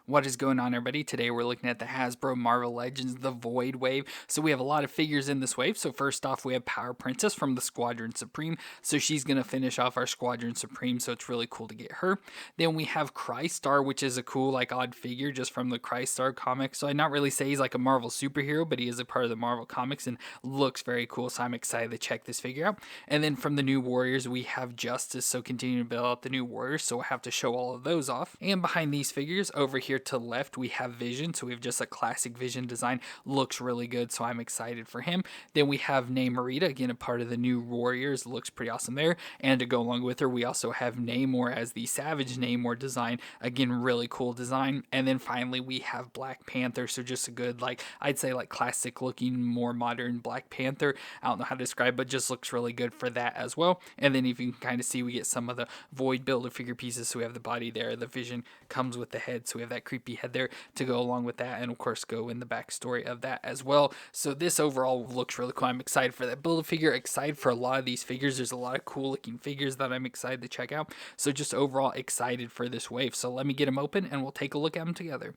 What is going on, everybody? Today we're looking at the Hasbro Marvel Legends The Void Wave. So we have a lot of figures in this wave. So first off, we have Power Princess from the Squadron Supreme. So she's going to finish off our Squadron Supreme, so it's really cool to get her. Then we have Crystar, which is a cool, odd figure just from the Crystar comic. So I'd not really say he's like a Marvel superhero, but he is a part of the Marvel comics and looks very cool. So I'm excited to check this figure out. And then from the new Warriors, we have Justice. So continue to build out the new Warriors. So we'll have to show all of those off. And behind these figures, over here to the left, we have Vision. So we have just a classic Vision design. Looks really good, so I'm excited for him. Then we have Ney Marita, again, a part of the new Warriors. Looks pretty awesome there. And to go along with her, we also have Namor as the Savage Namor design. Again, really cool design. And then finally, we have Black Panther. So just a good, I'd say, classic looking, more modern Black Panther. I don't know how to describe, but just looks really good for that as well. And then if you can kind of see, we get some of the Void Builder-Figure pieces. So we have the body there. The Vision comes with the head. So we have that creepy head there to go along with that. And of course, go in the backstory of that as well. So this overall looks really cool. I'm excited for that Build-A-Figure. Excited for a lot of these figures. There's a lot of cool looking figures that I'm excited to check out. So just overall excited for this wave. So let me get them open and we'll take a look at them together.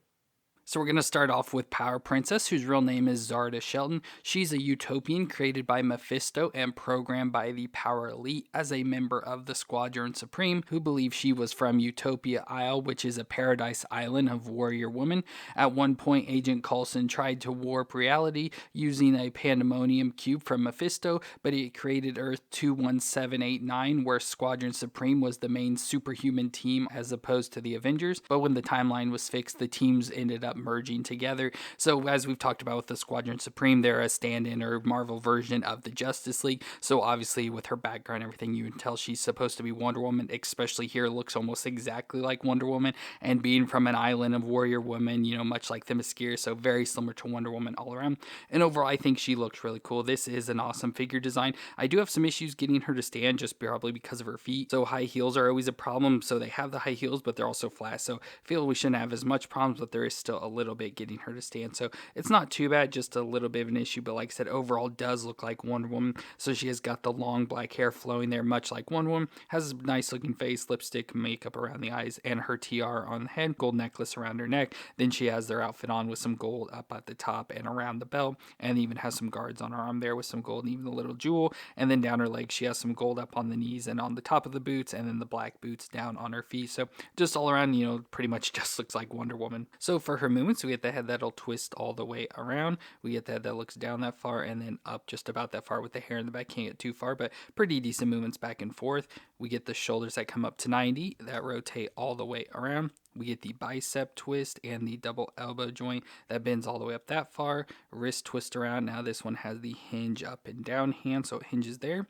So we're going to start off with Power Princess, whose real name is Zarda Shelton. She's a utopian created by Mephisto and programmed by the Power Elite as a member of the Squadron Supreme, who believe she was from Utopia Isle, which is a paradise island of warrior women. At one point, Agent Coulson tried to warp reality using a pandemonium cube from Mephisto, but it created Earth 21789, where Squadron Supreme was the main superhuman team as opposed to the Avengers. But when the timeline was fixed, the teams ended up merging together. So as we've talked about with the Squadron Supreme, they're a stand-in or Marvel version of the Justice League. So obviously with her background and everything, you can tell she's supposed to be Wonder Woman, especially here looks almost exactly like Wonder Woman, and being from an island of warrior women, much like Themyscira, so very similar to Wonder Woman all around. And overall, I think she looks really cool. This is an awesome figure design. I do have some issues getting her to stand, just probably because of her feet. So high heels are always a problem. So they have the high heels, but they're also flat. So I feel we shouldn't have as much problems, but there is still a little bit getting her to stand. So it's not too bad, just a little bit of an issue. But like I said, overall does look like Wonder Woman. So she has got the long black hair flowing there, much like Wonder Woman. Has a nice looking face, lipstick, makeup around the eyes, and her tiara on the head, gold necklace around her neck. Then she has their outfit on with some gold up at the top and around the belt, and even has some guards on her arm there with some gold and even a little jewel. And then down her legs, she has some gold up on the knees and on the top of the boots, and then the black boots down on her feet. So just all around, pretty much just looks like Wonder Woman. So for her movements, we get the head that'll twist all the way around. We get the head that looks down that far and then up just about that far with the hair in the back. Can't get too far, but pretty decent movements back and forth. We get the shoulders that come up to 90 that rotate all the way around. We get the bicep twist and the double elbow joint that bends all the way up that far. Wrist twist around. Now this one has the hinge up and down hand, so it hinges there.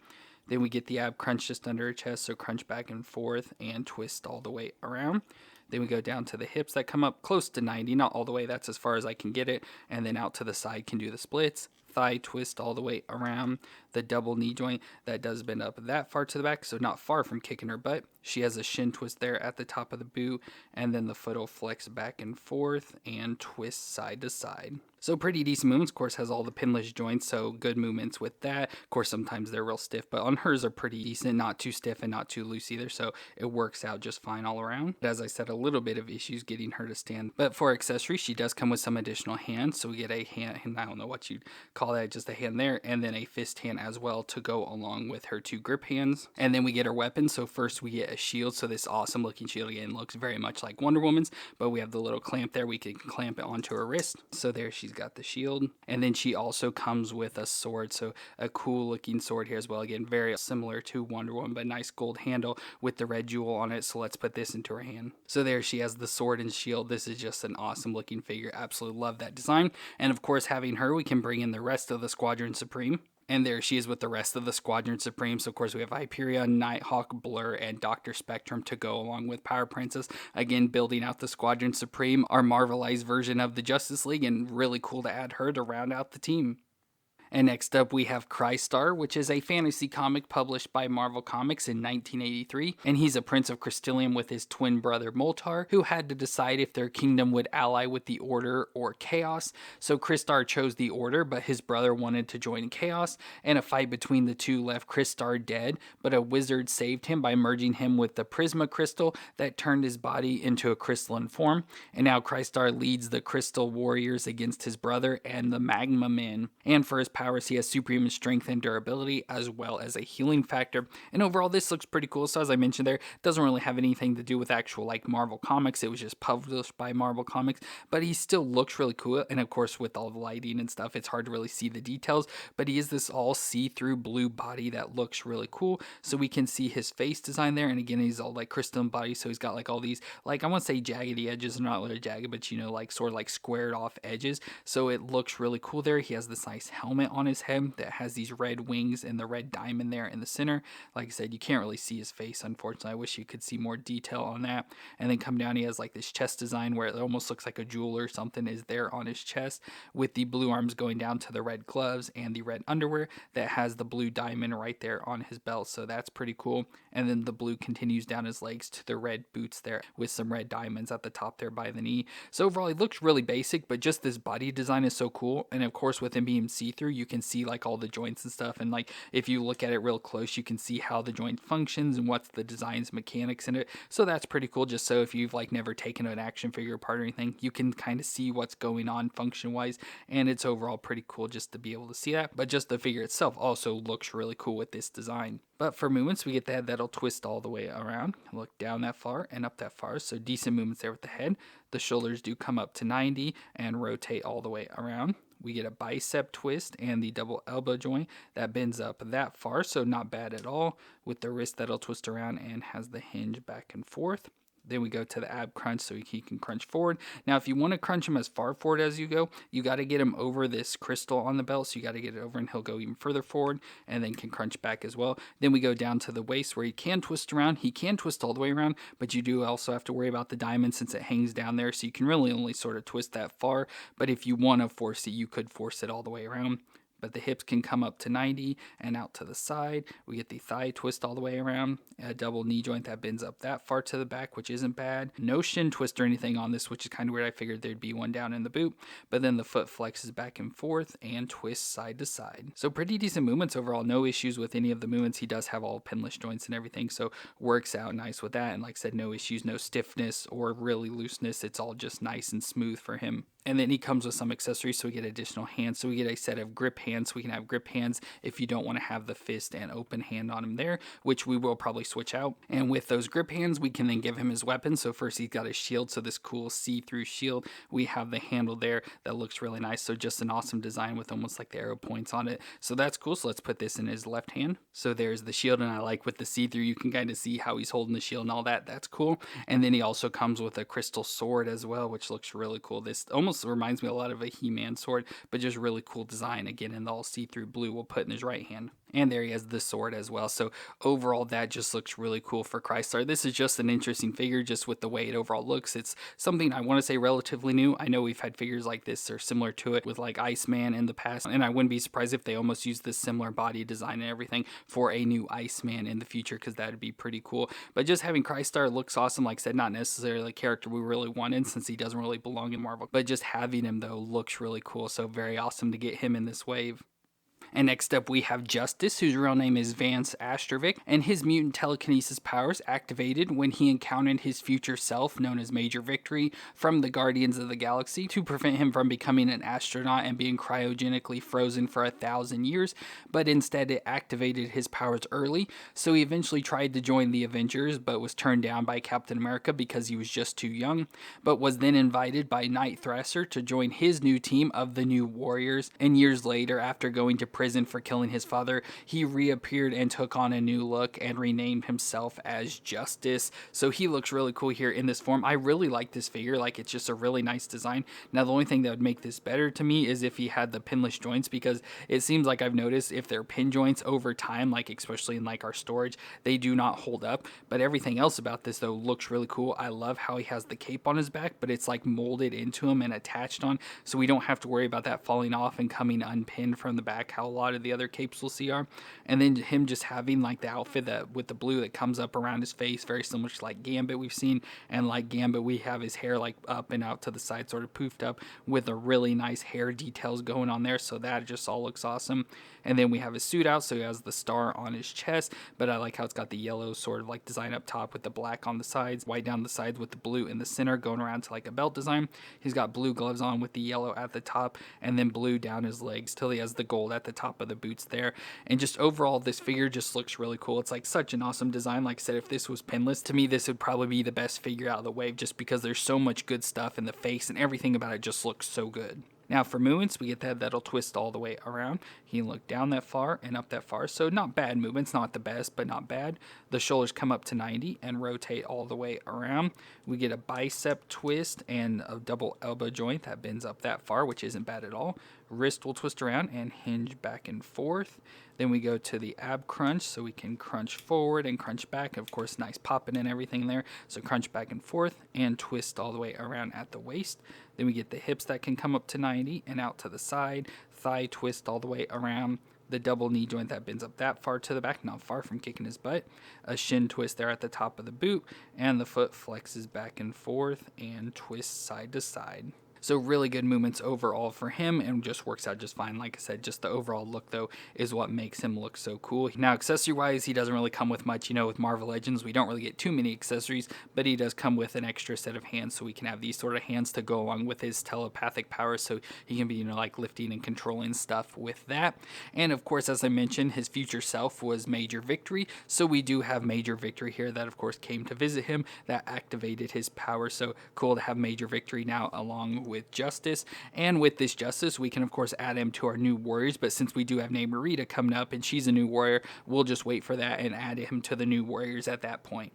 Then we get the ab crunch just under her chest, so crunch back and forth and twist all the way around. Then we go down to the hips that come up close to 90, not all the way, that's as far as I can get it. And then out to the side can do the splits. Thigh twist all the way around. The double knee joint that does bend up that far to the back, so not far from kicking her butt. She has a shin twist there at the top of the boot, and then the foot will flex back and forth and twist side to side. So pretty decent movements. Of course, has all the pinless joints, so good movements with that. Of course, sometimes they're real stiff, but on hers are pretty decent, not too stiff and not too loose either, so it works out just fine all around. But as I said, a little bit of issues getting her to stand. But for accessories, she does come with some additional hands, so we get a hand, and I don't know what you'd call that, just a hand there, and then a fist hand as well to go along with her two grip hands. And then we get her weapons. So first we get a shield. So this awesome looking shield again looks very much like Wonder Woman's, but we have the little clamp there. We can clamp it onto her wrist. So there she's got the shield. And then she also comes with a sword. So a cool looking sword here as well. Again, very similar to Wonder Woman, but nice gold handle with the red jewel on it. So let's put this into her hand. So there she has the sword and shield. This is just an awesome looking figure. Absolutely love that design. And of course, having her, we can bring in the rest of the Squadron Supreme. And there she is with the rest of the Squadron Supreme. So, of course, we have Hyperion, Nighthawk, Blur, and Dr. Spectrum to go along with Power Princess. Again, building out the Squadron Supreme, our Marvelized version of the Justice League, and really cool to add her to round out the team. And next up, we have Crystar, which is a fantasy comic published by Marvel Comics in 1983. And he's a prince of Crystalium with his twin brother Moltar, who had to decide if their kingdom would ally with the Order or Chaos. So Crystar chose the Order, but his brother wanted to join Chaos. And a fight between the two left Crystar dead, but a wizard saved him by merging him with the Prisma Crystal that turned his body into a crystalline form. And now Crystar leads the Crystal Warriors against his brother and the Magma Men. And for his powers, he has superhuman strength and durability, as well as a healing factor. And overall, this looks pretty cool. So as I mentioned there, it doesn't really have anything to do with actual like Marvel Comics. It was just published by Marvel Comics, but he still looks really cool. And of course, with all the lighting and stuff, it's hard to really see the details, but he is this all see-through blue body that looks really cool. So we can see his face design there. And again, he's all like crystalline body. So he's got like all these, like, I want to say jaggedy edges, not really jagged, but you know, like sort of like squared off edges. So it looks really cool there. He has this nice helmet on his head that has these red wings and the red diamond there in the center. Like I said, you can't really see his face, unfortunately. I wish you could see more detail on that. And then come down, he has like this chest design where it almost looks like a jewel or something is there on his chest, with the blue arms going down to the red gloves and the red underwear that has the blue diamond right there on his belt. So that's pretty cool. And then the blue continues down his legs to the red boots there with some red diamonds at the top there by the knee. So overall, he looks really basic, but just this body design is so cool. And of course, with him being see-through, you can see like all the joints and stuff. And like if you look at it real close, you can see how the joint functions and what's the design's mechanics in it. So that's pretty cool. Just so if you've like never taken an action figure apart or anything, you can kind of see what's going on function wise. And it's overall pretty cool just to be able to see that. But just the figure itself also looks really cool with this design. But for movements, we get the head that'll twist all the way around, look down that far and up that far. So decent movements there with the head. The shoulders do come up to 90 and rotate all the way around. We get a bicep twist and the double elbow joint that bends up that far, so not bad at all, with the wrist that'll twist around and has the hinge back and forth. Then we go to the ab crunch so he can crunch forward. Now, if you want to crunch him as far forward as you go, you got to get him over this crystal on the belt. So you got to get it over and he'll go even further forward and then can crunch back as well. Then we go down to the waist where he can twist around. He can twist all the way around, but you do also have to worry about the diamond since it hangs down there. So you can really only sort of twist that far. But if you want to force it, you could force it all the way around. But the hips can come up to 90 and out to the side. We get the thigh twist all the way around, a double knee joint that bends up that far to the back, which isn't bad. No shin twist or anything on this, which is kind of weird. I figured there'd be one down in the boot, but then the foot flexes back and forth and twists side to side. So pretty decent movements overall. No issues with any of the movements. He does have all pinless joints and everything, so works out nice with that. And like I said, no issues, no stiffness or really looseness. It's all just nice and smooth for him. And then he comes with some accessories, so we get additional hands. So we get a set of grip hands. We can have grip hands if you don't want to have the fist and open hand on him there, which we will probably switch out. And with those grip hands, we can then give him his weapon. So first he's got his shield, so this cool see-through shield. We have the handle there that looks really nice. So just an awesome design with almost like the arrow points on it. So that's cool. So let's put this in his left hand. So there's the shield, and I like with the see-through, you can kind of see how he's holding the shield and all that. That's cool. And then he also comes with a crystal sword as well, which looks really cool. This almost reminds me a lot of a He-Man sword, but just really cool design. Again, in the all see-through blue we'll put in his right hand. And there he has the sword as well. So overall, that just looks really cool for Crystar. This is just an interesting figure just with the way it overall looks. It's something I want to say relatively new. I know we've had figures like this or similar to it with like Iceman in the past, and I wouldn't be surprised if they almost use this similar body design and everything for a new Iceman in the future, because that would be pretty cool. But just having Crystar looks awesome. Like I said, not necessarily a character we really wanted since he doesn't really belong in Marvel, but just having him though looks really cool. So very awesome to get him in this wave. And next up we have Justice, whose real name is Vance Astrovic, and his mutant telekinesis powers activated when he encountered his future self, known as Major Victory, from the Guardians of the Galaxy to prevent him from becoming an astronaut and being cryogenically frozen for 1,000 years, but instead it activated his powers early, so he eventually tried to join the Avengers, but was turned down by Captain America because he was just too young, but was then invited by Night Thrasher to join his new team of the New Warriors, and years later, after going to prison for killing his father, he reappeared and took on a new look and renamed himself as Justice. So he looks really cool here in this form. I really like this figure. Like, it's just a really nice design. Now, the only thing that would make this better to me is if he had the pinless joints, because it seems like I've noticed if they're pin joints over time, like especially in like our storage, they do not hold up. But everything else about this though looks really cool. I love how he has the cape on his back, but it's like molded into him and attached on, so we don't have to worry about that falling off and coming unpinned from the back, how how a lot of the other capes we'll see are. And then him just having like the outfit that with the blue that comes up around his face, very similar to like Gambit we've seen. And like Gambit, we have his hair like up and out to the side, sort of poofed up with a really nice hair details going on there. So that just all looks awesome. And then we have his suit out, so he has the star on his chest, but I like how it's got the yellow sort of like design up top with the black on the sides, white down the sides with the blue in the center going around to like a belt design. He's got blue gloves on with the yellow at the top, and then blue down his legs till he has the gold at the top of the boots there. And just overall, this figure just looks really cool. It's like such an awesome design. Like I said, if this was pinless, to me this would probably be the best figure out of the wave, just because there's so much good stuff in the face and everything about it just looks so good. Now for movements, we get the head that'll twist all the way around. He can look down that far and up that far. So not bad movements, not the best, but not bad. The shoulders come up to 90 and rotate all the way around. We get a bicep twist and a double elbow joint that bends up that far, which isn't bad at all. Wrist will twist around and hinge back and forth. Then we go to the ab crunch, so we can crunch forward and crunch back. Of course, nice popping and everything there. So crunch back and forth and twist all the way around at the waist. Then we get the hips that can come up to 90 and out to the side. Thigh twist all the way around. The double knee joint that bends up that far to the back, not far from kicking his butt. A shin twist there at the top of the boot. And the foot flexes back and forth and twists side to side. So really good movements overall for him, and just works out just fine. Like I said, just the overall look though is what makes him look so cool. Now accessory wise, he doesn't really come with much. You know, with Marvel Legends we don't really get too many accessories, but he does come with an extra set of hands, so we can have these sort of hands to go along with his telepathic powers, so he can be, you know, like lifting and controlling stuff with that. And of course, as I mentioned, his future self was Major Victory, so we do have Major Victory here that of course came to visit him, that activated his power. So cool to have Major Victory now along with Justice. And with this Justice, we can of course add him to our new warriors, but since we do have Ney Marita coming up and she's a new warrior, we'll just wait for that and add him to the new warriors at that point.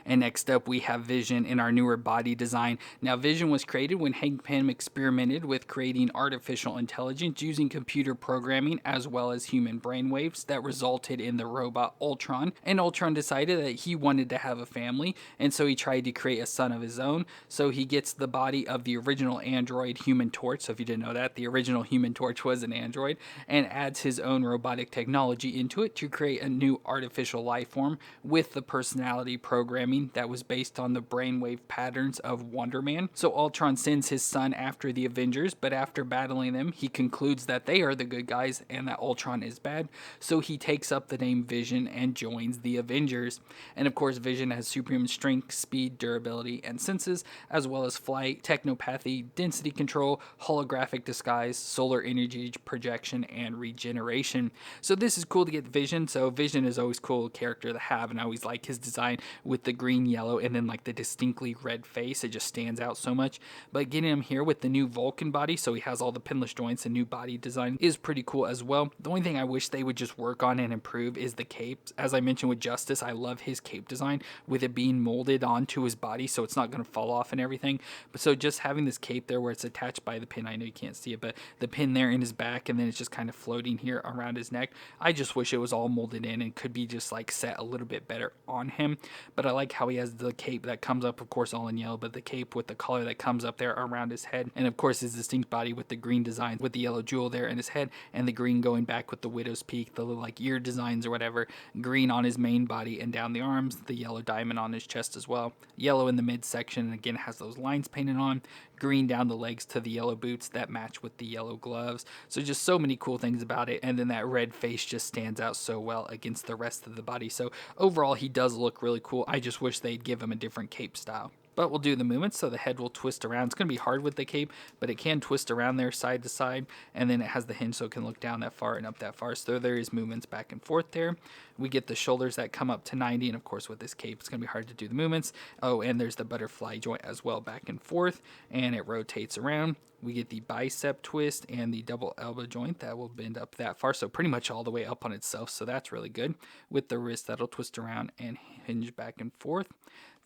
And next up, we have Vision in our newer body design. Now, Vision was created when Hank Pym experimented with creating artificial intelligence using computer programming as well as human brainwaves that resulted in the robot Ultron. And Ultron decided that he wanted to have a family, and so he tried to create a son of his own. So he gets the body of the original android Human Torch. So if you didn't know that, the original Human Torch was an android, and adds his own robotic technology into it to create a new artificial life form with the personality programming that was based on the brainwave patterns of Wonder Man. So Ultron sends his son after the Avengers, but after battling them, he concludes that they are the good guys and that Ultron is bad. So he takes up the name Vision and joins the Avengers. And of course, Vision has supreme strength, speed, durability, and senses, as well as flight, technopathy, density control, holographic disguise, solar energy projection, and regeneration. So this is cool to get Vision. So Vision is always cool character to have, and I always like his design with the green, yellow, and then like the distinctly red face. It just stands out so much. But getting him here with the new Vulcan body, so he has all the pinless joints and new body design, is pretty cool as well. The only thing I wish they would just work on and improve is the cape. As I mentioned with Justice, I love his cape design with it being molded onto his body, so it's not going to fall off and everything. But so just having this cape there where it's attached by the pin, I know you can't see it, but the pin there in his back, and then it's just kind of floating here around his neck. I just wish it was all molded in and could be just like set a little bit better on him. But I like how he has the cape that comes up, of course, all in yellow, but the cape with the collar that comes up there around his head. And of course, his distinct body with the green design with the yellow jewel there in his head, and the green going back with the widow's peak, the little like ear designs or whatever. Green on his main body and down the arms, the yellow diamond on his chest as well. Yellow in the midsection, and again, has those lines painted on. Green down the legs to the yellow boots that match with the yellow gloves. So just so many cool things about it. And then that red face just stands out so well against the rest of the body. So overall, he does look really cool. I just wish they'd give him a different cape style. But we'll do the movements, so the head will twist around. It's going to be hard with the cape, but it can twist around there side to side, and then it has the hinge so it can look down that far and up that far. So there is movements back and forth there. We get the shoulders that come up to 90, and of course with this cape, it's going to be hard to do the movements. Oh, and there's the butterfly joint as well, back and forth, and it rotates around. We get the bicep twist and the double elbow joint that will bend up that far, so pretty much all the way up on itself, so that's really good. With the wrist, that'll twist around and hinge back and forth.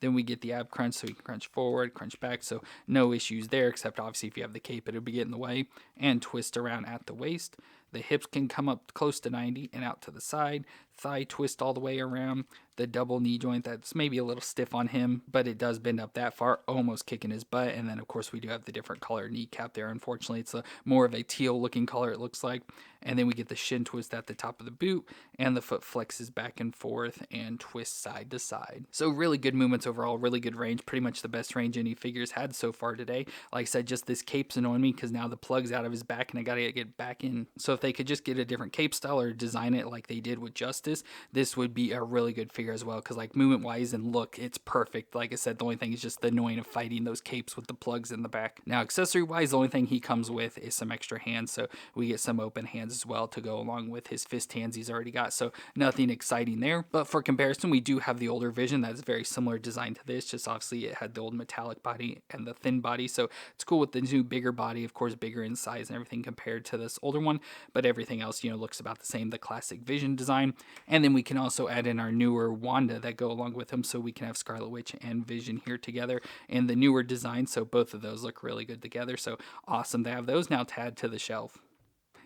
Then we get the ab crunch, so you can crunch forward, crunch back, so no issues there, except obviously if you have the cape, it'll be getting in the way, and twist around at the waist. The hips can come up close to 90 and out to the side. Thigh twist all the way around. The double knee joint that's maybe a little stiff on him, but it does bend up that far, almost kicking his butt. And then, of course, we do have the different color kneecap there. Unfortunately, it's more of a teal looking color, it looks like. And then we get the shin twist at the top of the boot, and the foot flexes back and forth and twists side to side. So really good movements overall, really good range, pretty much the best range any figures had so far today. Like I said, just this cape's annoying me because now the plug's out of his back and I gotta get back in. So if they could just get a different cape style or design it like they did with Justice, this would be a really good figure as well, because like movement wise and look, it's perfect. Like I said, the only thing is just the annoying of fighting those capes with the plugs in the back. Now accessory wise, the only thing he comes with is some extra hands, so we get some open hands as well to go along with his fist hands he's already got, so nothing exciting there. But for comparison, we do have the older Vision that's very similar design to this, just obviously it had the old metallic body and the thin body, so it's cool with the new bigger body, of course bigger in size and everything compared to this older one, but everything else, looks about the same, the classic Vision design. And then we can also add in our newer Wanda that go along with him, so we can have Scarlet Witch and Vision here together in the newer design, so both of those look really good together, so awesome to have those now to add to the shelf.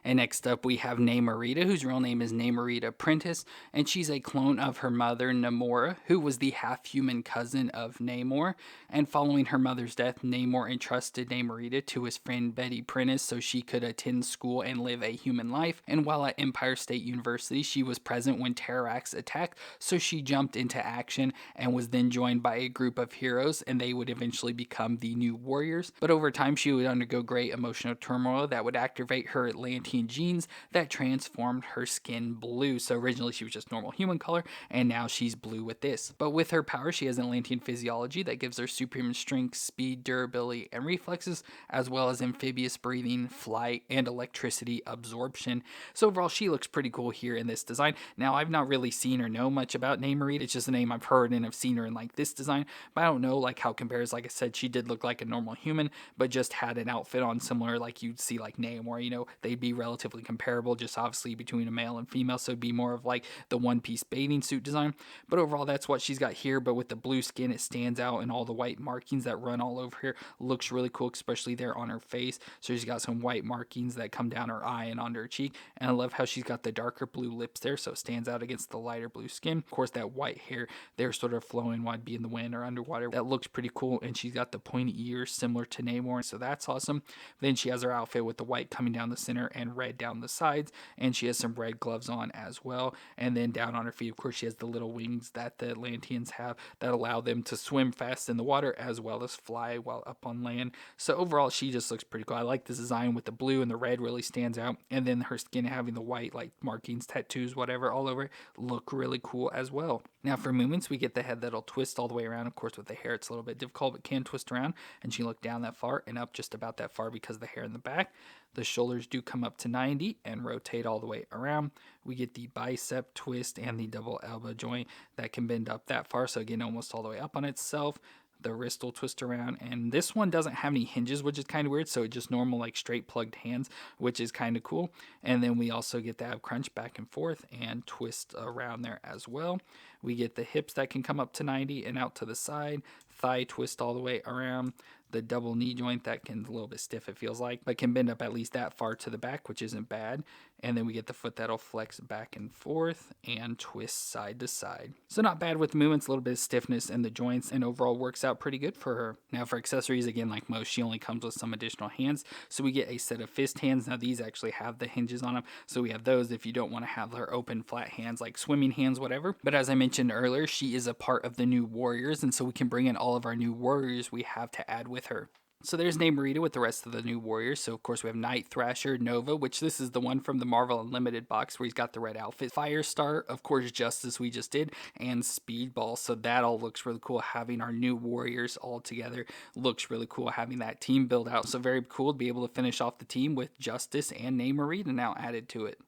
And next up, we have Ney Marita, whose real name is Ney Marita Prentice, and she's a clone of her mother, Namora, who was the half-human cousin of Namor. And following her mother's death, Namor entrusted Ney Marita to his friend Betty Prentice so she could attend school and live a human life. And while at Empire State University, she was present when Terrax attacked, so she jumped into action and was then joined by a group of heroes, and they would eventually become the New Warriors. But over time, she would undergo great emotional turmoil that would activate her Atlantean genes that transformed her skin blue. So originally she was just normal human color, and now she's blue with this. But with her power, she has Atlantean physiology that gives her superhuman strength, speed, durability, and reflexes, as well as amphibious breathing, flight, and electricity absorption. So overall, she looks pretty cool here in this design. Now, I've not really seen or know much about Ney Marita. It's just a name I've heard and I've seen her in like this design, but I don't know like how it compares. Like I said, she did look like a normal human, but just had an outfit on similar like you'd see like Namor, they'd be relatively comparable, just obviously between a male and female, so it'd be more of like the one-piece bathing suit design. But overall, that's what she's got here, but with the blue skin, it stands out, and all the white markings that run all over here looks really cool, especially there on her face. So she's got some white markings that come down her eye and under her cheek, and I love how she's got the darker blue lips there, so it stands out against the lighter blue skin. Of course, that white hair there sort of flowing while it'd be in the wind or underwater, that looks pretty cool. And she's got the pointy ears similar to Namor, so that's awesome. Then she has her outfit with the white coming down the center and red down the sides, and she has some red gloves on as well. And then down on her feet, of course, she has the little wings that the Atlanteans have that allow them to swim fast in the water as well as fly while up on land. So overall, she just looks pretty cool. I like this design with the blue and the red really stands out, and then her skin having the white like markings, tattoos, whatever all over it, look really cool as well. Now for movements, we get the head that'll twist all the way around. Of course, with the hair, it's a little bit difficult, but can twist around, and she looked down that far and up just about that far because of the hair in the back. The shoulders do come up to 90 and rotate all the way around. We get the bicep twist and the double elbow joint that can bend up that far, so again, almost all the way up on itself. The wrist will twist around, and this one doesn't have any hinges, which is kind of weird, so it's just normal like straight plugged hands, which is kind of cool. And then we also get the ab crunch back and forth and twist around there as well. We get the hips that can come up to 90 and out to the side, thigh twist all the way around, the double knee joint that can a little bit stiff, it feels like, but can bend up at least that far to the back, which isn't bad. And then we get the foot that'll flex back and forth and twist side to side. So not bad with movements, a little bit of stiffness in the joints, and overall works out pretty good for her. Now for accessories, again, like most, she only comes with some additional hands. So we get a set of fist hands. Now these actually have the hinges on them, so we have those if you don't want to have her open flat hands like swimming hands, whatever. But as I mentioned earlier, she is a part of the New Warriors, and so we can bring in all of our New Warriors we have to add with her. So there's Ney Marita with the rest of the New Warriors. So of course we have Night Thrasher, Nova, which this is the one from the Marvel Unlimited box where he's got the red outfit. Firestar, of course, Justice we just did, and Speedball. So that all looks really cool. Having our New Warriors all together looks really cool. Having that team build out. So very cool to be able to finish off the team with Justice and Ney Marita now added to it.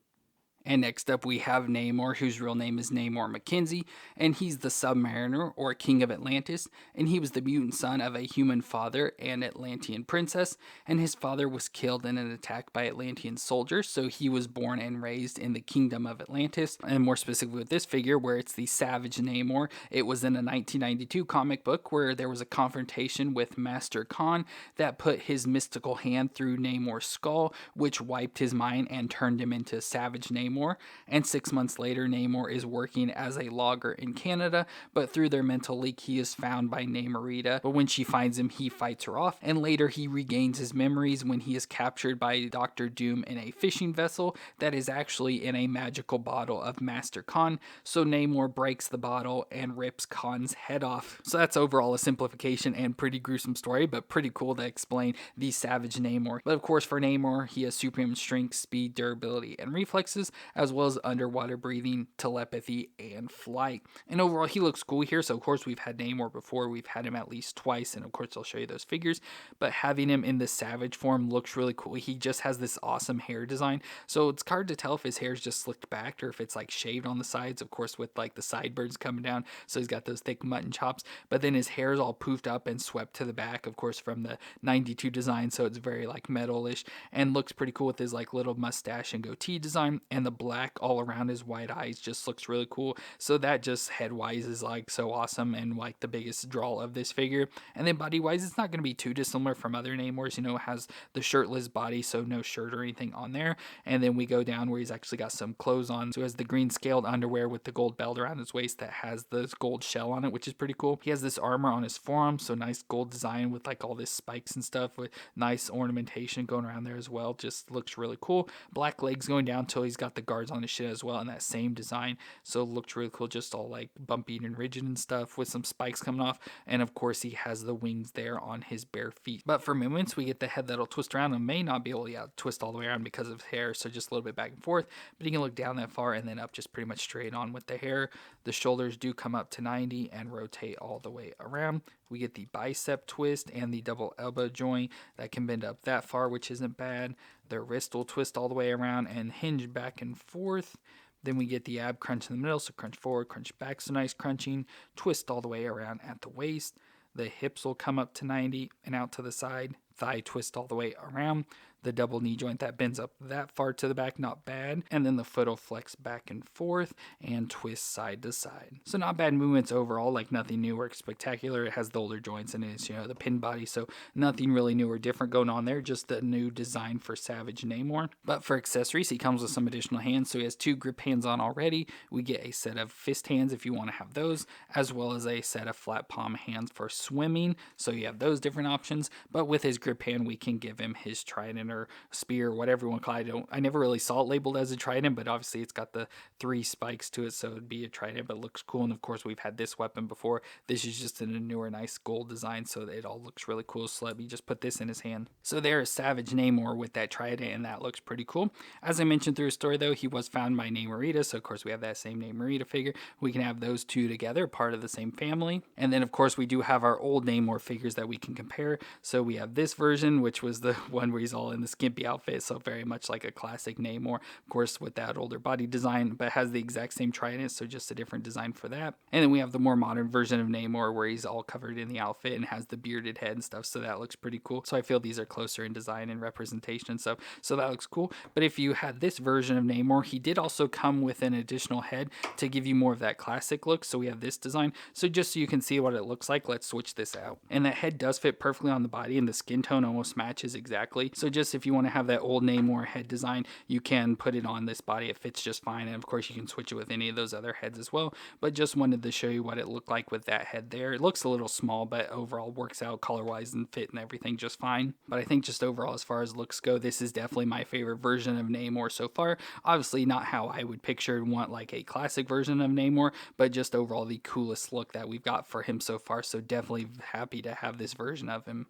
And next up we have Namor, whose real name is Namor Mackenzie, and he's the Submariner, or King of Atlantis, and he was the mutant son of a human father and Atlantean princess, and his father was killed in an attack by Atlantean soldiers, so he was born and raised in the Kingdom of Atlantis, and more specifically with this figure, where it's the Savage Namor. It was in a 1992 comic book where there was a confrontation with Master Khan that put his mystical hand through Namor's skull, which wiped his mind and turned him into Savage Namor. And 6 months later, Namor is working as a logger in Canada, but through their mental leak, he is found by Ney Marita. But when she finds him, he fights her off, and later he regains his memories when he is captured by Dr. Doom in a fishing vessel that is actually in a magical bottle of Master Khan. So Namor breaks the bottle and rips Khan's head off. So that's overall a simplification and pretty gruesome story, but pretty cool to explain the Savage Namor. But of course, for Namor, he has supreme strength, speed, durability, and reflexes, as well as underwater breathing, telepathy, and flight. And overall, he looks cool here. So of course, we've had Namor before. We've had him at least twice, and of course, I'll show you those figures. But having him in the Savage form looks really cool. He just has this awesome hair design. So it's hard to tell if his hair is just slicked back or if it's like shaved on the sides, of course, with like the sideburns coming down. So he's got those thick mutton chops, but then his hair is all poofed up and swept to the back, of course, from the 92 design. So it's very like metalish and looks pretty cool with his like little mustache and goatee design, and the black all around his white eyes just looks really cool. So that just head wise is like so awesome and like the biggest draw of this figure. And then body wise, it's not going to be too dissimilar from other Namors. You know, it has the shirtless body, so no shirt or anything on there. And then we go down where he's actually got some clothes on. So he has the green scaled underwear with the gold belt around his waist that has the gold shell on it, which is pretty cool. He has this armor on his forearm, so nice gold design with like all this spikes and stuff with nice ornamentation going around there as well. Just looks really cool. Black legs going down till he's got the guards on his shit as well in that same design. So it looks really cool, just all like bumpy and rigid and stuff with some spikes coming off. And of course, he has the wings there on his bare feet. But for movements, we get the head that'll twist around and may not be able to twist all the way around because of his hair, so just a little bit back and forth. But he can look down that far and then up just pretty much straight on with the hair. The shoulders do come up to 90 and rotate all the way around. We get the bicep twist and the double elbow joint that can bend up that far, which isn't bad. The wrist will twist all the way around and hinge back and forth. Then we get the ab crunch in the middle, so crunch forward, crunch back, so nice crunching. Twist all the way around at the waist. The hips will come up to 90 and out to the side. Thigh twist all the way around. The double knee joint that bends up that far to the back, not bad. And then the foot will flex back and forth and twist side to side. So not bad movements overall, like nothing new or spectacular. It has the older joints and it's, you know, the pin body, so nothing really new or different going on there, just the new design for Savage Namor. But for accessories, he comes with some additional hands, so he has 2 grip hands on already. We get a set of fist hands if you want to have those, as well as a set of flat palm hands for swimming, so you have those different options. But with his grip hand, we can give him his trident or spear, whatever you want to call it. I never really saw it labeled as a trident, but obviously it's got the 3 spikes to it, so it'd be a trident, but it looks cool. And of course, we've had this weapon before. This is just in a newer, nice gold design, so it all looks really cool. So let me just put this in his hand. So there is Savage Namor with that trident, and that looks pretty cool. As I mentioned through his story, though, he was found by Ney Marita, so of course we have that same Ney Marita figure. We can have those two together, part of the same family. And then, of course, we do have our old Namor figures that we can compare. So we have this version, which was the one where he's all in the skimpy outfit, so very much like a classic Namor, of course, with that older body design, but has the exact same trident, so just a different design for that. And then we have the more modern version of Namor where he's all covered in the outfit and has the bearded head and stuff, so that looks pretty cool. So I feel these are closer in design and representation and stuff, so that looks cool. But if you had this version of Namor, he did also come with an additional head to give you more of that classic look, so we have this design. So just so you can see what it looks like, let's switch this out. And that head does fit perfectly on the body, and the skin tone almost matches exactly. So just if you want to have that old Namor head design, you can put it on this body. It fits just fine, and of course you can switch it with any of those other heads as well. But just wanted to show you what it looked like with that head there. It looks a little small, but overall works out color wise and fit and everything just fine. But I think just overall, as far as looks go, this is definitely my favorite version of Namor so far. Obviously not how I would picture and want like a classic version of Namor, but just overall the coolest look that we've got for him so far. So definitely happy to have this version of him.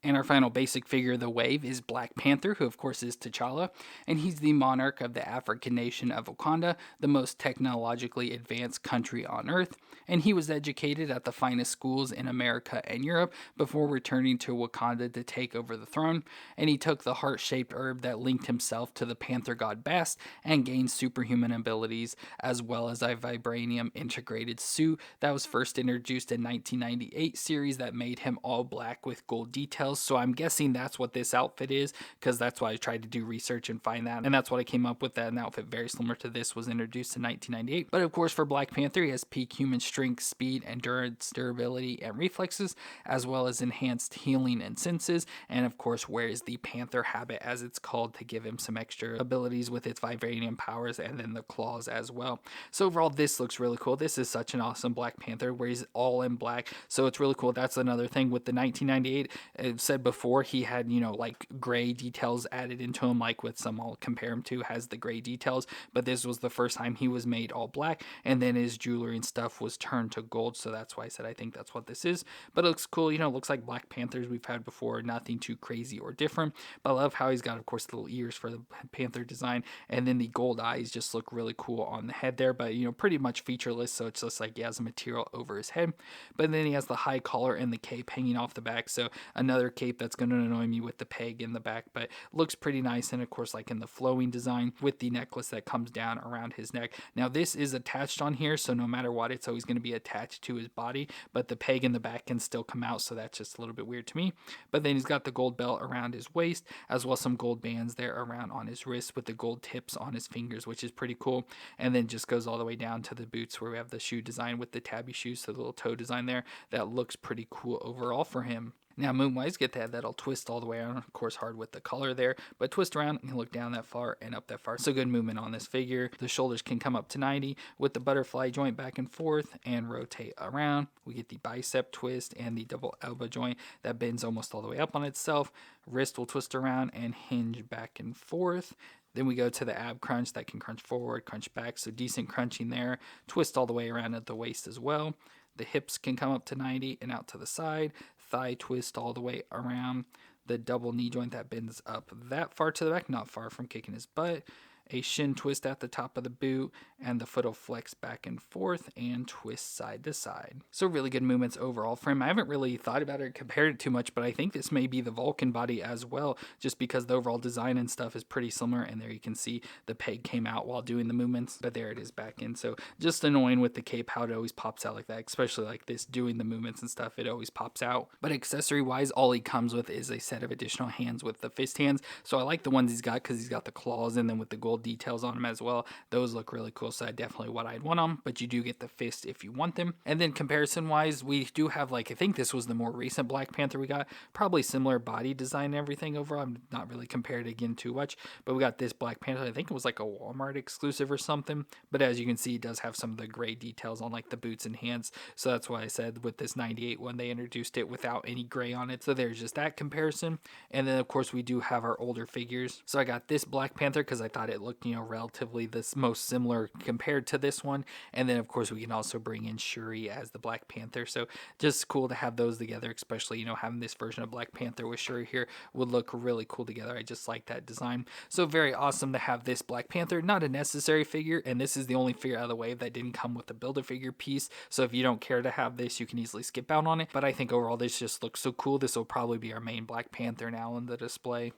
And our final basic figure of the wave is Black Panther, who of course is T'Challa, and he's the monarch of the African nation of Wakanda, the most technologically advanced country on Earth, and he was educated at the finest schools in America and Europe before returning to Wakanda to take over the throne, and he took the heart-shaped herb that linked himself to the panther god Bast and gained superhuman abilities, as well as a vibranium integrated suit that was first introduced in 1998 series that made him all black with gold details. So I'm guessing that's what this outfit is, because that's why I tried to do research and find that, and that's what I came up with, that an outfit very similar to this was introduced in 1998. But of course for Black Panther, he has peak human strength, speed, endurance, durability, and reflexes, as well as enhanced healing and senses, and of course wears the Panther habit, as it's called, to give him some extra abilities with its vibranium powers, and then the claws as well. So overall, this looks really cool. This is such an awesome Black Panther where he's all in black, so it's really cool. That's another thing with the 1998, I've said before, he had, you know, like gray details added into him, like with some I'll compare him to has the gray details, but this was the first time he was made all black, and then his jewelry and stuff was turned to gold, so that's why I said I think that's what this is. But it looks cool, you know, it looks like Black Panthers we've had before, nothing too crazy or different, but I love how he's got, of course, little ears for the panther design, and then the gold eyes just look really cool on the head there, but you know, pretty much featureless, so it's just like he has a material over his head. But then he has the high collar and the cape hanging off the back, so another cape that's going to annoy me with the peg in the back, but looks pretty nice, and of course like in the flowing design with the necklace that comes down around his neck. Now this is attached on here, so no matter what, it's always going to be attached to his body, but the peg in the back can still come out, so that's just a little bit weird to me. But then he's got the gold belt around his waist, as well as some gold bands there around on his wrist with the gold tips on his fingers, which is pretty cool. And then just goes all the way down to the boots where we have the shoe design with the tabby shoes, so the little toe design there, that looks pretty cool overall for him. Now moonwise, get that'll twist all the way around, of course hard with the color there, but twist around and look down that far and up that far. So good movement on this figure. The shoulders can come up to 90 with the butterfly joint back and forth and rotate around. We get the bicep twist and the double elbow joint that bends almost all the way up on itself. Wrist will twist around and hinge back and forth. Then we go to the ab crunch that can crunch forward, crunch back, so decent crunching there. Twist all the way around at the waist as well. The hips can come up to 90 and out to the side. Thigh twist all the way around. The double knee joint that bends up that far to the back, not far from kicking his butt. A shin twist at the top of the boot, and the foot will flex back and forth and twist side to side. So really good movements overall for him. I haven't really thought about it or compared it too much, but I think this may be the Vulcan body as well, just because the overall design and stuff is pretty similar, and there you can see the peg came out while doing the movements, but there it is back in. So just annoying with the cape how it always pops out like that, especially like this doing the movements and stuff, it always pops out. But accessory wise, all he comes with is a set of additional hands with the fist hands, so I like the ones he's got because he's got the claws, and then with the gold details on them as well, those look really cool, so I definitely what I'd want them, but you do get the fist if you want them. And then comparison wise, we do have, like, I think this was the more recent Black Panther we got, probably similar body design and everything overall. I'm not really compared again too much, but we got this Black Panther, I think it was like a Walmart exclusive or something, but as you can see, it does have some of the gray details on like the boots and hands, so that's why I said with this 98 one they introduced it without any gray on it, so there's just that comparison. And then of course we do have our older figures, so I got this Black Panther because I thought it looked, you know, relatively this most similar compared to this one, and then of course we can also bring in Shuri as the Black Panther, so just cool to have those together, especially, you know, having this version of Black Panther with Shuri here would look really cool together. I just like that design, so very awesome to have this Black Panther. Not a necessary figure, and this is the only figure out of the wave that didn't come with the Build-A-Figure piece, so if you don't care to have this, you can easily skip out on it, but I think overall this just looks so cool. This will probably be our main Black Panther now in the display.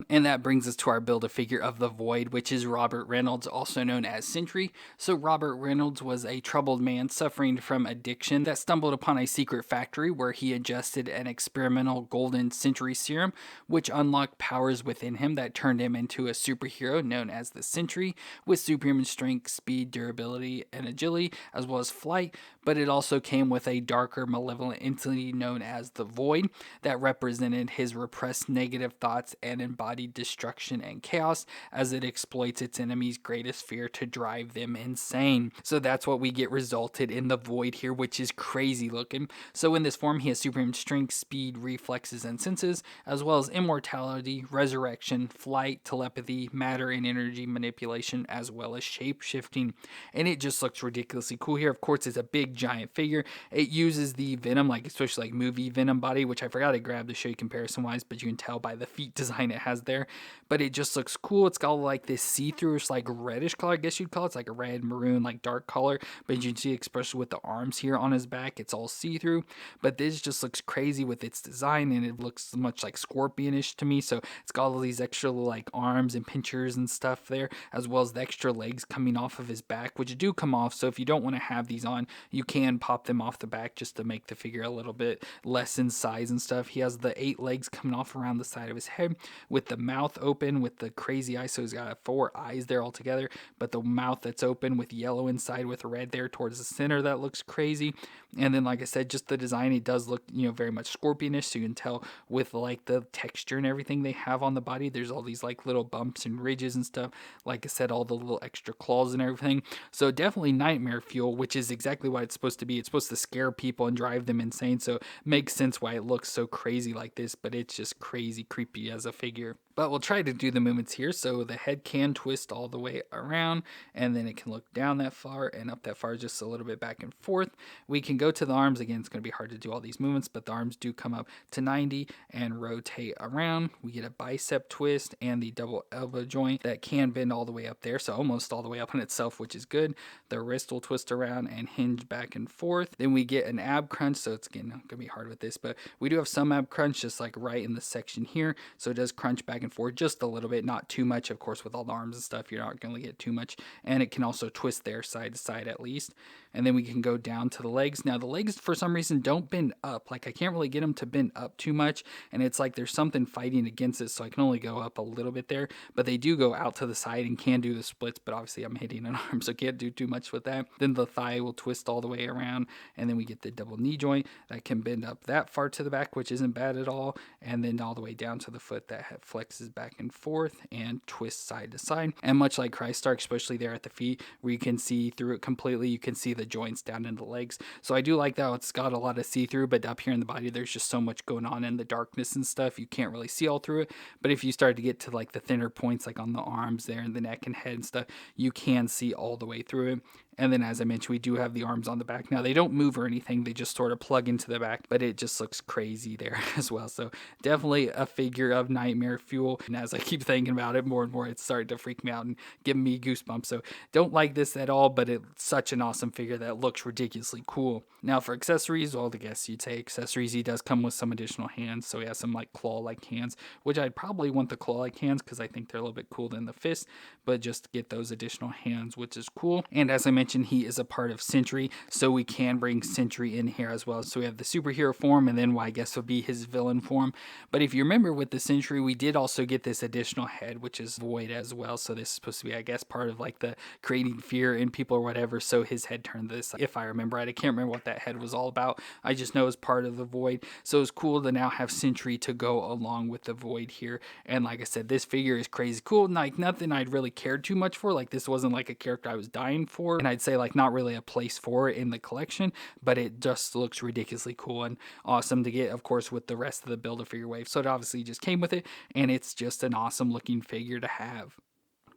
And that brings us to our Build-A-Figure of the Void, which is Robert Reynolds, also known as Sentry. So Robert Reynolds was a troubled man suffering from addiction that stumbled upon a secret factory where he ingested an experimental golden Sentry serum, which unlocked powers within him that turned him into a superhero known as the Sentry, with superhuman strength, speed, durability, and agility, as well as flight. But it also came with a darker, malevolent entity known as the Void that represented his repressed negative thoughts and embodied destruction and chaos as it exploits its enemy's greatest fear to drive them insane. So that's what we get resulted in the Void here, which is crazy looking. So in this form, he has superhuman strength, speed, reflexes, and senses, as well as immortality, resurrection, flight, telepathy, matter and energy manipulation, as well as shape shifting. And it just looks ridiculously cool here. Of course, it's a big big giant figure. It uses the Venom, like especially like movie Venom body, which I forgot to grab to show you comparison wise, but you can tell by the feet design it has there. But it just looks cool. It's got like this see-through, like reddish color, I guess you'd call it. It's like a red, maroon, like dark color. But you can see, especially with the arms here on his back, it's all see-through. But this just looks crazy with its design, and it looks much like Scorpionish to me. So it's got all these extra like arms and pinchers and stuff there, as well as the extra legs coming off of his back, which do come off. So if you don't want to have these on, you can pop them off the back just to make the figure a little bit less in size and stuff. He has the 8 legs coming off around the side of his head with the mouth open with the crazy eyes. So he's got 4 eyes there altogether, but the mouth that's open with yellow inside with red there towards the center. That looks crazy. And then, like I said, just the design, it does look, very much Scorpionish. So you can tell with like the texture and everything they have on the body. There's all these like little bumps and ridges and stuff. Like I said, all the little extra claws and everything. So definitely nightmare fuel, which is exactly what it's supposed to be. It's supposed to scare people and drive them insane. So it makes sense why it looks so crazy like this, but it's just crazy creepy as a figure. But we'll try to do the movements here. So the head can twist all the way around, and then it can look down that far and up that far, just a little bit back and forth. We can go to the arms. Again, it's going to be hard to do all these movements, but the arms do come up to 90 and rotate around. We get a bicep twist and the double elbow joint that can bend all the way up there. So almost all the way up in itself, which is good. The wrist will twist around and hinge back and forth. Then we get an ab crunch. So it's again going to be hard with this, but we do have some ab crunch just like right in the section here. So it does crunch back and forth just a little bit, not too much. Of course, with all the arms and stuff, you're not going to get too much. And it can also twist there side to side at least. And then we can go down to the legs. Now the legs for some reason don't bend up. Like I can't really get them to bend up too much. And it's like there's something fighting against it. So I can only go up a little bit there, but they do go out to the side and can do the splits. But obviously I'm hitting an arm, so can't do too much with that. Then the thigh will twist all the way around. And then we get the double knee joint that can bend up that far to the back, which isn't bad at all. And then all the way down to the foot that flexes back and forth and twists side to side. And much like Crystar, especially there at the feet where you can see through it completely, you can see the joints down in the legs. So I do like that. It's got a lot of see-through, but up here in the body, there's just so much going on in the darkness and stuff. You can't really see all through it. But if you start to get to like the thinner points, like on the arms there and the neck and head and stuff, you can see all the way through it. And then, as I mentioned, we do have the arms on the back. Now, they don't move or anything. They just sort of plug into the back, but it just looks crazy there as well. So definitely a figure of nightmare fuel. And as I keep thinking about it more and more, it's starting to freak me out and give me goosebumps. So don't like this at all, but it's such an awesome figure that looks ridiculously cool. Now, for accessories, well, I guess you'd say accessories, he does come with some additional hands. So he has some like claw-like hands, which I'd probably want the claw-like hands because I think they're a little bit cooler than the fist, but just get those additional hands, which is cool. And as I mentioned, he is a part of Sentry, so we can bring Sentry in here as well. So we have the superhero form, and then what I guess would be his villain form. But if you remember with the Sentry, we did also get this additional head, which is Void as well. So this is supposed to be, I guess, part of like the creating fear in people or whatever. So his head turned this, if I remember right. I can't remember what that head was all about. I just know it's part of the Void. So it's cool to now have Sentry to go along with the Void here. And like I said, this figure is crazy cool. Like nothing I'd really cared too much for. Like this wasn't like a character I was dying for. And I'd say like not really a place for it in the collection, but it just looks ridiculously cool and awesome to get, of course, with the rest of the Build-A-Figure wave. So it obviously just came with it, and it's just an awesome looking figure to have.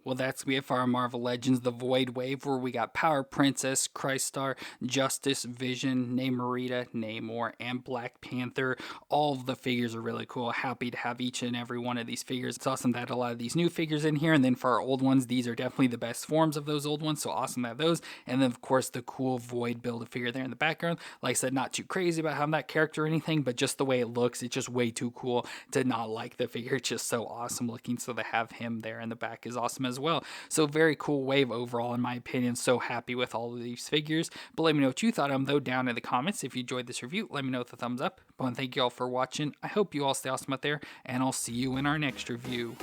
Well, that's going to be it for our Marvel Legends, the Void Wave, where we got Power Princess, Crystar, Justice, Vision, Ney Marita, Namor, and Black Panther. All of the figures are really cool. Happy to have each and every one of these figures. It's awesome to have a lot of these new figures in here. And then for our old ones, these are definitely the best forms of those old ones. So awesome to have those. And then, of course, the cool Void Build-A-Figure there in the background. Like I said, not too crazy about having that character or anything, but just the way it looks, it's just way too cool to not like the figure. It's just so awesome looking. So to have him there in the back is awesome as well. So very cool wave overall, in my opinion. So happy with all of these figures. But let me know what you thought of them, though, down in the comments. If you enjoyed this review, let me know with a thumbs up. But thank you all for watching. I hope you all stay awesome out there, and I'll see you in our next review.